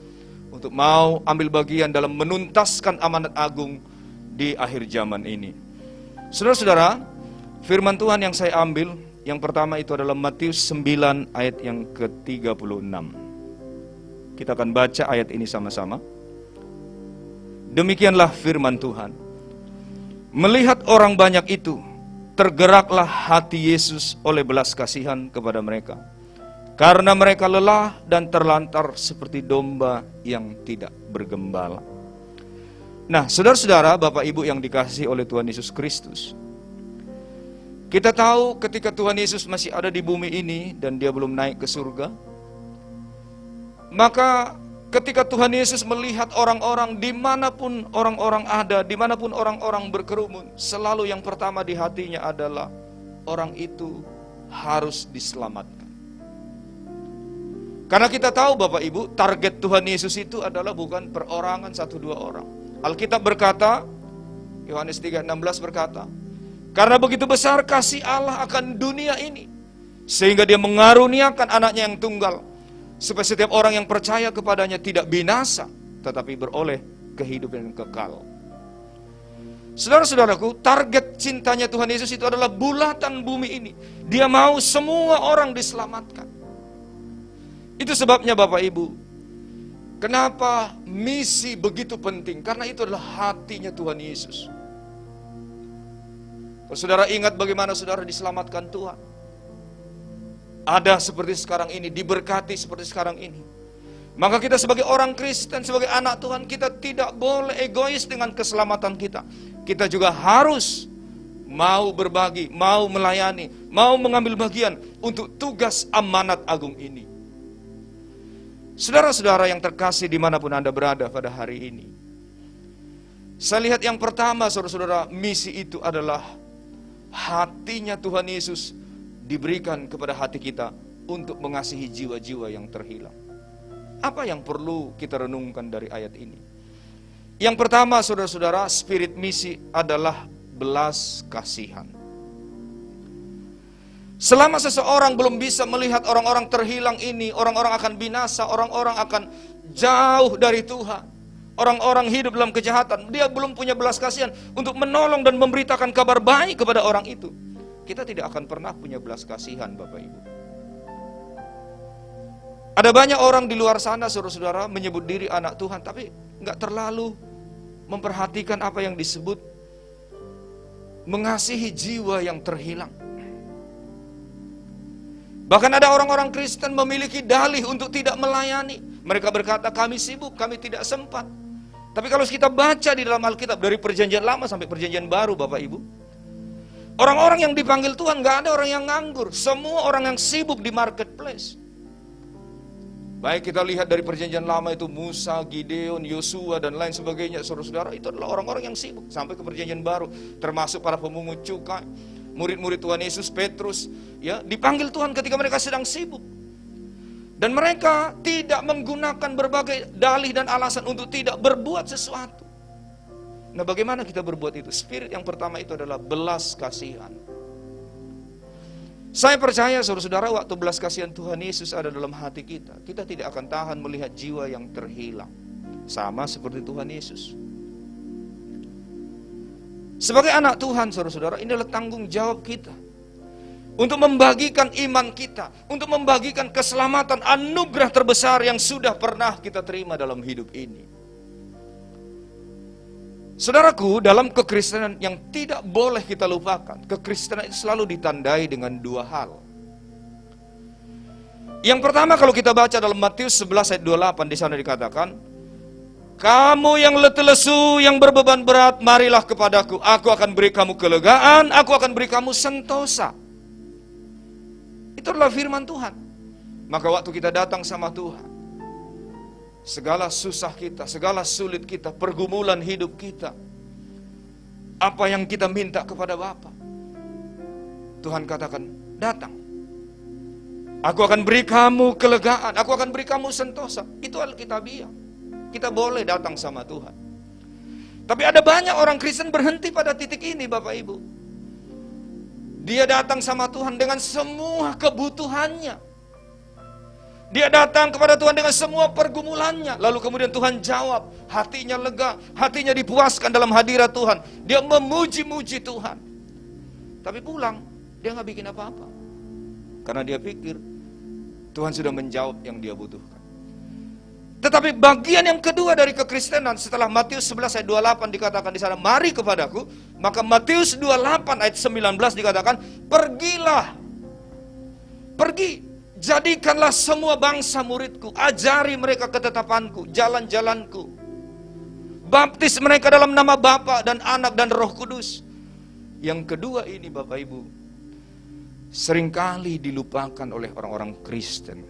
untuk mau ambil bagian dalam menuntaskan amanat agung di akhir zaman ini. Saudara-saudara, firman Tuhan yang saya ambil yang pertama itu adalah Matius 9 ayat yang ke-36. Kita akan baca ayat ini sama-sama. Demikianlah firman Tuhan. Melihat orang banyak itu, tergeraklah hati Yesus oleh belas kasihan kepada mereka, karena mereka lelah dan terlantar seperti domba yang tidak bergembala. Nah, saudara-saudara, Bapak Ibu yang dikasihi oleh Tuhan Yesus Kristus, kita tahu ketika Tuhan Yesus masih ada di bumi ini dan dia belum naik ke surga, maka ketika Tuhan Yesus melihat orang-orang dimanapun orang-orang ada, dimanapun orang-orang berkerumun, selalu yang pertama di hatinya adalah orang itu harus diselamatkan. Karena kita tahu Bapak Ibu, target Tuhan Yesus itu adalah bukan perorangan 1-2 orang. Alkitab berkata, Yohanes 3:16 berkata, karena begitu besar kasih Allah akan dunia ini, sehingga dia mengaruniakan anaknya yang tunggal, supaya setiap orang yang percaya kepadanya tidak binasa, tetapi beroleh kehidupan yang kekal. Saudara-saudaraku, target cintanya Tuhan Yesus itu adalah bulatan bumi ini. Dia mau semua orang diselamatkan. Itu sebabnya Bapak Ibu, kenapa misi begitu penting? Karena itu adalah hatinya Tuhan Yesus. Kalau saudara ingat bagaimana saudara diselamatkan Tuhan, ada seperti sekarang ini, diberkati seperti sekarang ini. Maka kita sebagai orang Kristen, sebagai anak Tuhan, kita tidak boleh egois dengan keselamatan kita. Kita juga harus mau berbagi, mau melayani, mau mengambil bagian untuk tugas amanat agung ini. Saudara-saudara yang terkasih dimanapun Anda berada pada hari ini, saya lihat yang pertama, saudara-saudara, misi itu adalah hatinya Tuhan Yesus diberikan kepada hati kita untuk mengasihi jiwa-jiwa yang terhilang. Apa yang perlu kita renungkan dari ayat ini? Yang pertama, saudara-saudara, spirit misi adalah belas kasihan. Selama seseorang belum bisa melihat orang-orang terhilang ini, orang-orang akan binasa, orang-orang akan jauh dari Tuhan, orang-orang hidup dalam kejahatan, dia belum punya belas kasihan untuk menolong dan memberitakan kabar baik kepada orang itu. Kita tidak akan pernah punya belas kasihan, Bapak Ibu. Ada banyak orang di luar sana, saudara-saudara, menyebut diri anak Tuhan, tapi nggak terlalu memperhatikan apa yang disebut mengasihi jiwa yang terhilang. Bahkan ada orang-orang Kristen memiliki dalih untuk tidak melayani. Mereka berkata, kami sibuk, kami tidak sempat. Tapi kalau kita baca di dalam Alkitab, dari perjanjian lama sampai perjanjian baru, Bapak Ibu, orang-orang yang dipanggil Tuhan, gak ada orang yang nganggur. Semua orang yang sibuk di marketplace. Baik kita lihat dari perjanjian lama itu Musa, Gideon, Yosua dan lain sebagainya, saudara-saudara, itu adalah orang-orang yang sibuk. Sampai ke perjanjian baru, termasuk para pemungut cukai, murid-murid Tuhan Yesus, Petrus, ya, dipanggil Tuhan ketika mereka sedang sibuk. Dan mereka tidak menggunakan berbagai dalih dan alasan untuk tidak berbuat sesuatu. Nah, bagaimana kita berbuat itu? Spirit yang pertama itu adalah belas kasihan. Saya percaya saudara-saudara, waktu belas kasihan Tuhan Yesus ada dalam hati kita, kita tidak akan tahan melihat jiwa yang terhilang. Sama seperti Tuhan Yesus. Sebagai anak Tuhan, saudara-saudara, ini adalah tanggung jawab kita untuk membagikan iman kita, untuk membagikan keselamatan, anugerah terbesar yang sudah pernah kita terima dalam hidup ini. Saudaraku, dalam kekristenan yang tidak boleh kita lupakan, kekristenan itu selalu ditandai dengan dua hal. Yang pertama, kalau kita baca dalam Matius 11 ayat 28, di sana dikatakan, kamu yang letih lesu, yang berbeban berat, marilah kepadaku, aku akan beri kamu kelegaan, aku akan beri kamu sentosa. Itu adalah firman Tuhan. Maka waktu kita datang sama Tuhan, segala susah kita, segala sulit kita, pergumulan hidup kita, apa yang kita minta kepada Bapa, Tuhan katakan, datang. Aku akan beri kamu kelegaan, aku akan beri kamu sentosa. Itu Alkitabiah. Kita boleh datang sama Tuhan. Tapi ada banyak orang Kristen berhenti pada titik ini, Bapak Ibu. Dia datang sama Tuhan dengan semua kebutuhannya. Dia datang kepada Tuhan dengan semua pergumulannya. Lalu kemudian Tuhan jawab, hatinya lega, hatinya dipuaskan dalam hadirat Tuhan. Dia memuji-muji Tuhan. Tapi pulang, dia gak bikin apa-apa. Karena dia pikir Tuhan sudah menjawab yang dia butuhkan. Tetapi bagian yang kedua dari kekristenan, setelah Matius 11 ayat 28 dikatakan di sana, mari kepadaku, maka Matius 28 ayat 19 dikatakan, pergilah. Pergi. Jadikanlah semua bangsa muridku, ajari mereka ketetapanku, jalan-jalanku. Baptis mereka dalam nama Bapa dan Anak dan Roh Kudus. Yang kedua ini, Bapak Ibu, seringkali dilupakan oleh orang-orang Kristen.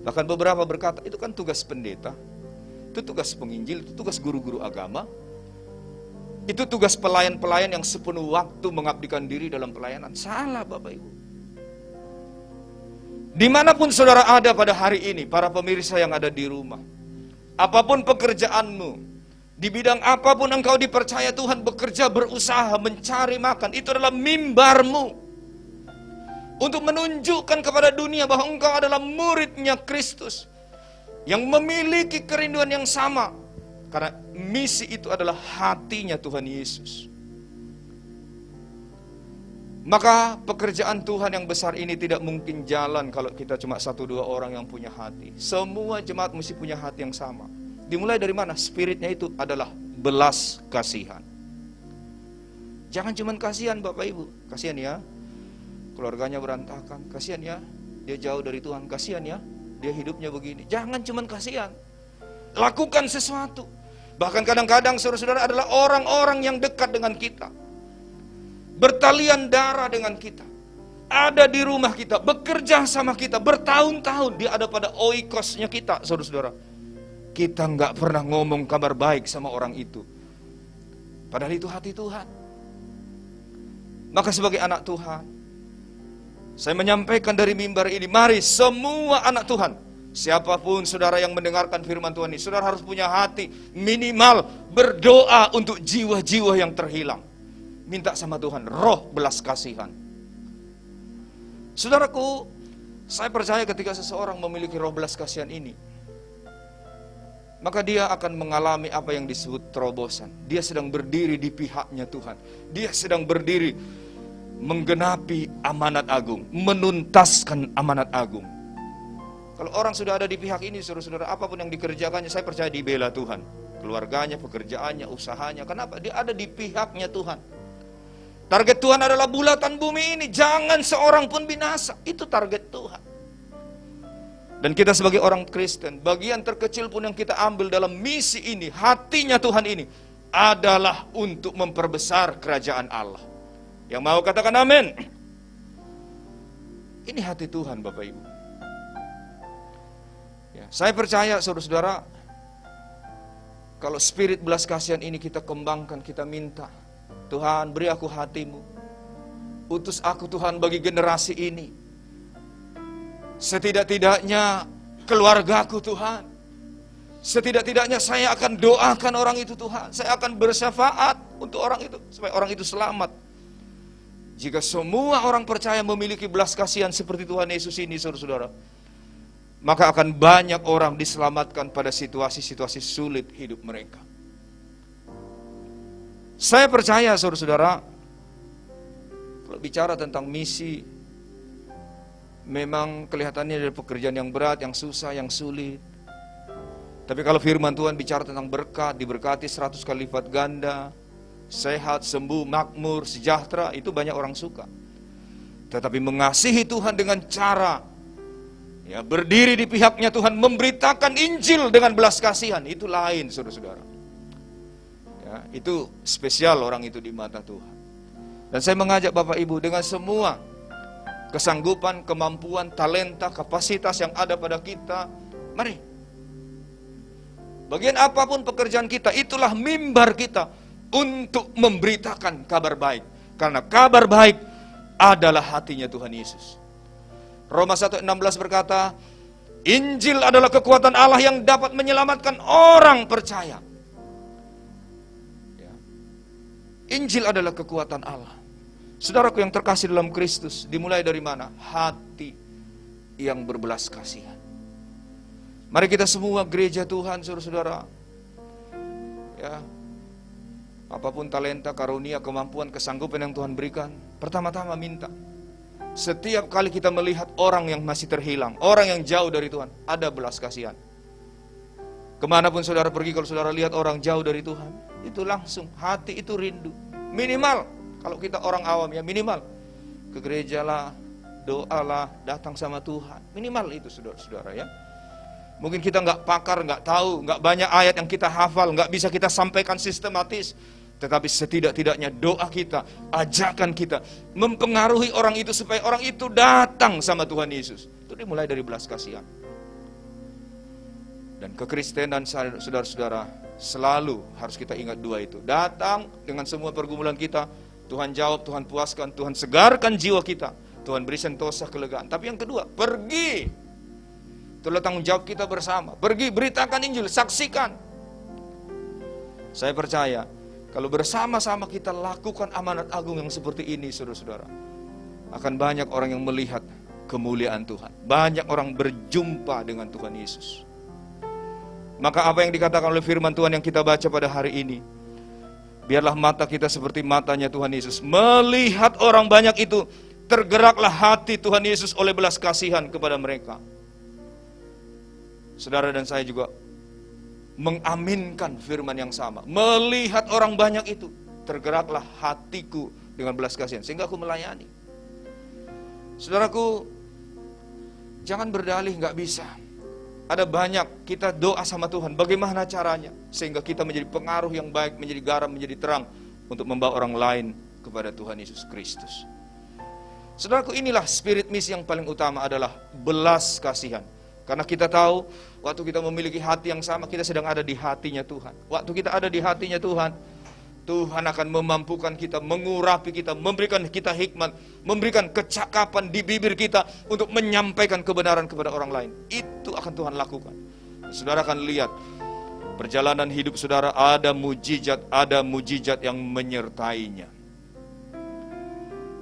Bahkan beberapa berkata, itu kan tugas pendeta, itu tugas penginjil, itu tugas guru-guru agama, itu tugas pelayan-pelayan yang sepenuh waktu mengabdikan diri dalam pelayanan. Salah, Bapak Ibu. Dimanapun saudara ada pada hari ini, para pemirsa yang ada di rumah, apapun pekerjaanmu, di bidang apapun engkau dipercaya Tuhan bekerja, berusaha, mencari makan, itu adalah mimbarmu untuk menunjukkan kepada dunia bahwa engkau adalah muridnya Kristus yang memiliki kerinduan yang sama, karena misi itu adalah hatinya Tuhan Yesus. Maka pekerjaan Tuhan yang besar ini tidak mungkin jalan kalau kita cuma 1-2 orang yang punya hati. Semua jemaat mesti punya hati yang sama. Dimulai dari mana? Spiritnya itu adalah belas kasihan. Jangan cuma kasihan Bapak Ibu, kasihan ya. keluarganya berantakan, kasihan ya, dia jauh dari Tuhan, kasihan ya, dia hidupnya begini. Jangan cuman kasihan, lakukan sesuatu. Bahkan kadang-kadang saudara-saudara adalah orang-orang yang dekat dengan kita, bertalian darah dengan kita, ada di rumah kita, bekerja sama kita bertahun-tahun. Dia ada pada oikosnya kita, saudara-saudara. Kita nggak pernah ngomong kabar baik sama orang itu, padahal itu hati Tuhan. Maka sebagai anak Tuhan, saya menyampaikan dari mimbar ini, mari semua anak Tuhan, siapapun saudara yang mendengarkan firman Tuhan ini, saudara harus punya hati minimal berdoa untuk jiwa-jiwa yang terhilang. Minta sama Tuhan roh belas kasihan. Saudaraku, saya percaya ketika seseorang memiliki roh belas kasihan ini, maka dia akan mengalami apa yang disebut terobosan. Dia sedang berdiri di pihaknya Tuhan. Dia sedang berdiri menggenapi amanat agung, menuntaskan amanat agung. Kalau orang sudah ada di pihak ini, saudara-saudara, apapun yang dikerjakannya, saya percaya dibela Tuhan. Keluarganya, pekerjaannya, usahanya. Kenapa? Dia ada di pihaknya Tuhan. Target Tuhan adalah bulatan bumi ini, jangan seorang pun binasa. Itu target Tuhan. Dan kita sebagai orang Kristen, bagian terkecil pun yang kita ambil dalam misi ini, hatinya Tuhan ini, adalah untuk memperbesar kerajaan Allah. Yang mau katakan amin. Ini hati Tuhan, Bapak Ibu. Ya, saya percaya saudara-saudara, kalau spirit belas kasihan ini kita kembangkan, kita minta, Tuhan beri aku hatimu, utus aku Tuhan bagi generasi ini. Setidak-tidaknya keluargaku Tuhan, setidak-tidaknya saya akan doakan orang itu Tuhan. Saya akan bersyafaat untuk orang itu, supaya orang itu selamat. Jika semua orang percaya memiliki belas kasihan seperti Tuhan Yesus ini, saudara-saudara, maka akan banyak orang diselamatkan pada situasi-situasi sulit hidup mereka. Saya percaya saudara-saudara, kalau bicara tentang misi, memang kelihatannya ada pekerjaan yang berat, yang susah, yang sulit. Tapi kalau firman Tuhan bicara tentang berkat, diberkati 100 kali lipat ganda, sehat, sembuh, makmur, sejahtera, itu banyak orang suka. Tetapi mengasihi Tuhan dengan cara ya, berdiri di pihaknya Tuhan, memberitakan Injil dengan belas kasihan, itu lain saudara-saudara. Ya, itu spesial orang itu di mata Tuhan. Dan saya mengajak Bapak Ibu dengan semua kesanggupan, kemampuan, talenta, kapasitas yang ada pada kita, mari. Bagian apapun pekerjaan kita, itulah mimbar kita untuk memberitakan kabar baik. Karena kabar baik adalah hatinya Tuhan Yesus. Roma 1:16 berkata, Injil adalah kekuatan Allah yang dapat menyelamatkan orang percaya. Ya. Injil adalah kekuatan Allah. Saudaraku yang terkasih dalam Kristus, dimulai dari mana? Hati yang berbelas kasihan. Mari kita semua gereja Tuhan, saudara-saudara, ya, apapun talenta, karunia, kemampuan, kesanggupan yang Tuhan berikan, pertama-tama minta. Setiap kali kita melihat orang yang masih terhilang, orang yang jauh dari Tuhan, ada belas kasihan. Kemanapun saudara pergi, kalau saudara lihat orang jauh dari Tuhan, itu langsung hati itu rindu. Minimal kalau kita orang awam ya, minimal ke gereja lah, doalah, datang sama Tuhan. Minimal itu saudara-saudara ya. Mungkin kita nggak pakar, nggak tahu, nggak banyak ayat yang kita hafal, nggak bisa kita sampaikan sistematis. Tetapi setidak-tidaknya doa kita, ajakan kita, mempengaruhi orang itu supaya orang itu datang sama Tuhan Yesus. Itu dimulai dari belas kasihan. Dan kekristenan saudara-saudara, selalu harus kita ingat dua itu. Datang dengan semua pergumulan kita, Tuhan jawab, Tuhan puaskan, Tuhan segarkan jiwa kita, Tuhan beri sentosa kelegaan. Tapi yang kedua, pergi. Itulah tanggung jawab kita bersama. Pergi, beritakan Injil, saksikan. Saya percaya, kalau bersama-sama kita lakukan amanat agung yang seperti ini, saudara-saudara, akan banyak orang yang melihat kemuliaan Tuhan. Banyak orang berjumpa dengan Tuhan Yesus. Maka apa yang dikatakan oleh firman Tuhan yang kita baca pada hari ini, biarlah mata kita seperti matanya Tuhan Yesus. Melihat orang banyak itu, tergeraklah hati Tuhan Yesus oleh belas kasihan kepada mereka. Saudara dan saya juga mengaminkan firman yang sama. Melihat orang banyak itu, tergeraklah hatiku dengan belas kasihan, sehingga aku melayani. Saudaraku, jangan berdalih nggak bisa. Ada banyak kita doa sama Tuhan, bagaimana caranya sehingga kita menjadi pengaruh yang baik, menjadi garam, menjadi terang untuk membawa orang lain kepada Tuhan Yesus Kristus. Saudaraku, inilah spirit misi yang paling utama adalah belas kasihan. Karena kita tahu waktu kita memiliki hati yang sama, kita sedang ada di hatinya Tuhan. Waktu kita ada di hatinya Tuhan, Tuhan akan memampukan kita, mengurapi kita, memberikan kita hikmat, memberikan kecakapan di bibir kita untuk menyampaikan kebenaran kepada orang lain. Itu akan Tuhan lakukan. Saudara akan lihat perjalanan hidup saudara ada mujizat yang menyertainya.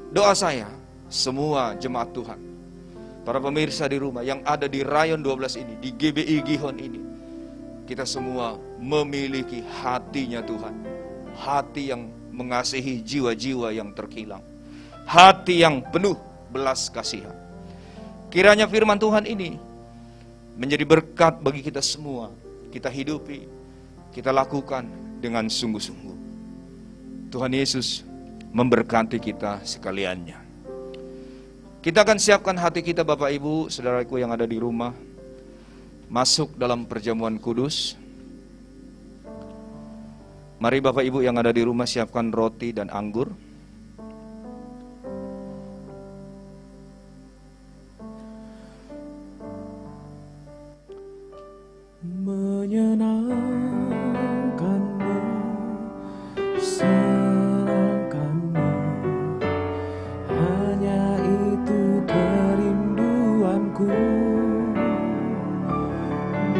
Doa saya, semua jemaat Tuhan, para pemirsa di rumah yang ada di Rayon 12 ini, di GBI Gihon ini, kita semua memiliki hatinya Tuhan. Hati yang mengasihi jiwa-jiwa yang terkilang, hati yang penuh belas kasihan. Kiranya firman Tuhan ini menjadi berkat bagi kita semua. Kita hidupi, kita lakukan dengan sungguh-sungguh. Tuhan Yesus memberkati kita sekaliannya. Kita akan siapkan hati kita, Bapak Ibu, saudaraku yang ada di rumah, masuk dalam perjamuan kudus. Mari Bapak Ibu yang ada di rumah siapkan roti dan anggur. Menyenangkanmu, senangkanmu, hanya itu kerinduanku.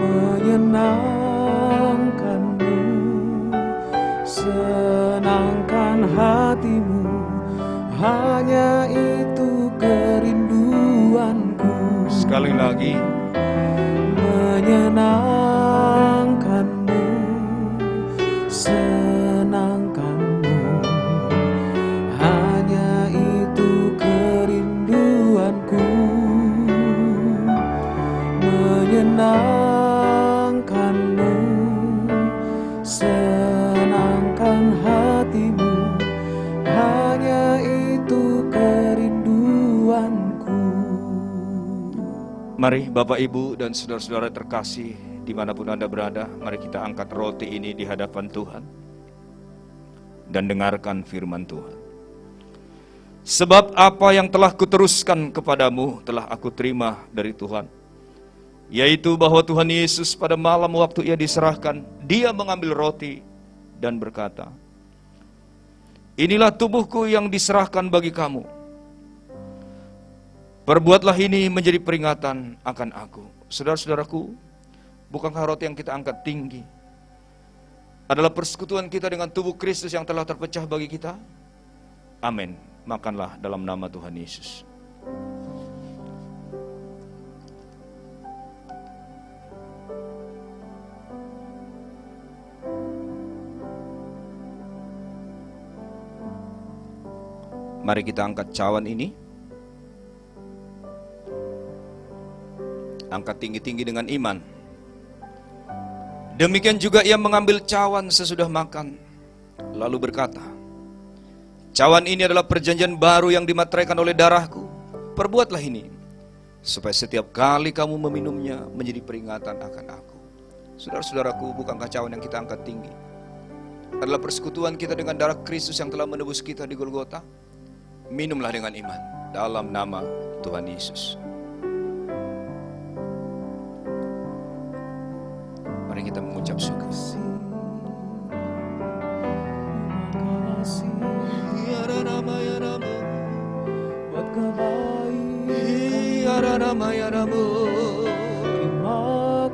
Menyenangkanmu, senangkan hatimu, hanya itu kerinduanku. Sekali lagi, menyenangkanmu, senangkanmu, hanya itu kerinduanku. Menyenangkanmu, senangkan hatimu, hanya itu kerinduanku. mari Bapak Ibu dan saudara-saudara terkasih dimanapun Anda berada, mari kita angkat roti ini di hadapan Tuhan dan dengarkan firman Tuhan. Sebab apa yang telah kuteruskan kepadamu telah aku terima dari Tuhan, yaitu bahwa Tuhan Yesus pada malam waktu ia diserahkan, dia mengambil roti dan berkata, inilah tubuhku yang diserahkan bagi kamu. Perbuatlah ini menjadi peringatan akan aku. Saudara-saudaraku, bukankah roti yang kita angkat tinggi adalah persekutuan kita dengan tubuh Kristus yang telah terpecah bagi kita? Amin. Makanlah dalam nama Tuhan Yesus. Mari kita angkat cawan ini. Angkat tinggi-tinggi dengan iman. Demikian juga ia mengambil cawan sesudah makan, lalu berkata, cawan ini adalah perjanjian baru yang dimateraikan oleh darahku. Perbuatlah ini, supaya setiap kali kamu meminumnya menjadi peringatan akan aku. Saudara-saudaraku, bukankah cawan yang kita angkat tinggi adalah persekutuan kita dengan darah Kristus yang telah menebus kita di Golgota? Minumlah dengan iman dalam nama Tuhan Yesus. Mari kita mengucap syukur.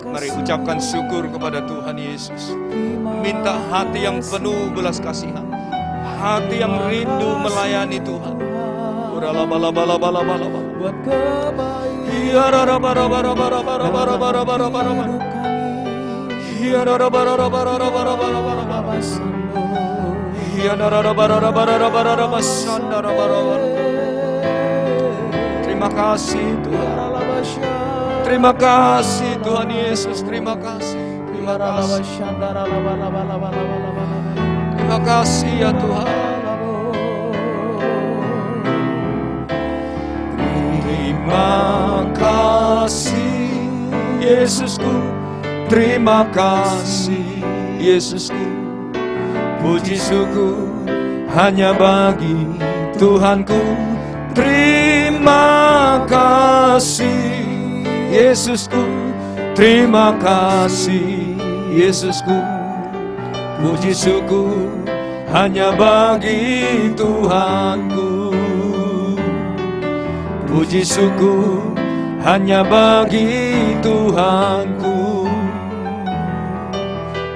Mari ucapkan syukur kepada Tuhan Yesus. Minta hati yang penuh belas kasihan, hati yang rindu melayani Tuhan. Buat kebaikan terima kasih Tuhan. Terima kasih Tuhan Yesus. Terima kasih. Terima kasih. Terima kasih ya Tuhan. Yesusku, terima kasih. Yesusku, puji syukur hanya bagi Tuhanku. Terima kasih. Yesusku, terima kasih. Yesusku, puji syukur hanya bagi Tuhanku. Puji syukur hanya bagi Tuhanku.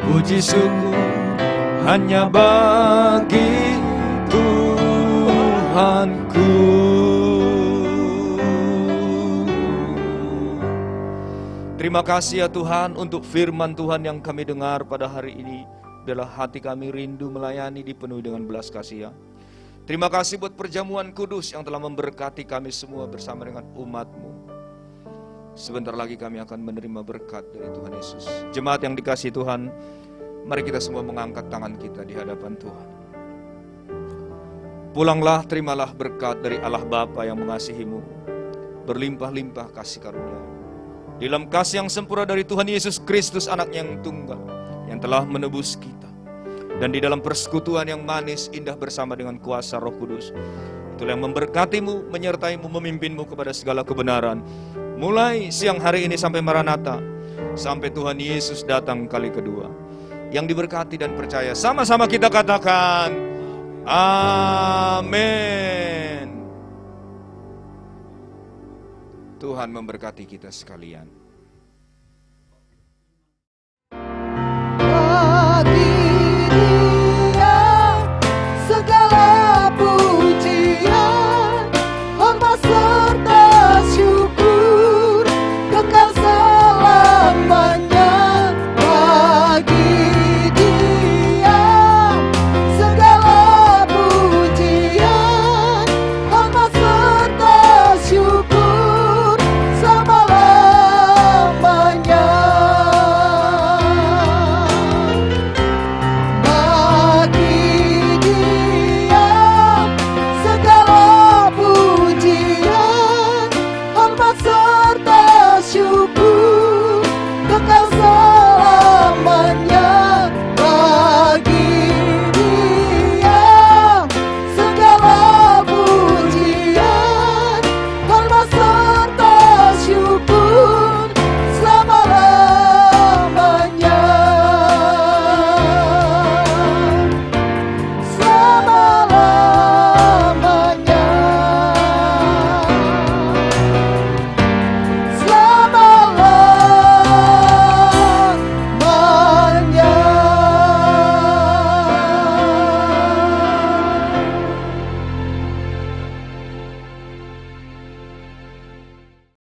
Puji syukur hanya bagi Tuhanku. Terima kasih ya Tuhan untuk firman Tuhan yang kami dengar pada hari ini. Biarlah hati kami rindu melayani dipenuhi dengan belas kasihan. Terima kasih buat perjamuan kudus yang telah memberkati kami semua bersama dengan umat-Mu. Sebentar lagi kami akan menerima berkat dari Tuhan Yesus. Jemaat yang dikasihi Tuhan, mari kita semua mengangkat tangan kita di hadapan Tuhan. Pulanglah, terimalah berkat dari Allah Bapa yang mengasihi-Mu. Berlimpah-limpah kasih karunia. Di dalam kasih yang sempurna dari Tuhan Yesus Kristus, Anak-Nya yang tunggal, yang telah menebus kita. Dan di dalam persekutuan yang manis, indah bersama dengan kuasa Roh Kudus. Itulah yang memberkati-Mu, menyertai-Mu, memimpin-Mu kepada segala kebenaran. Mulai siang hari ini sampai Maranatha, sampai Tuhan Yesus datang kali kedua. Yang diberkati dan percaya, sama-sama kita katakan, amin. Tuhan memberkati kita sekalian.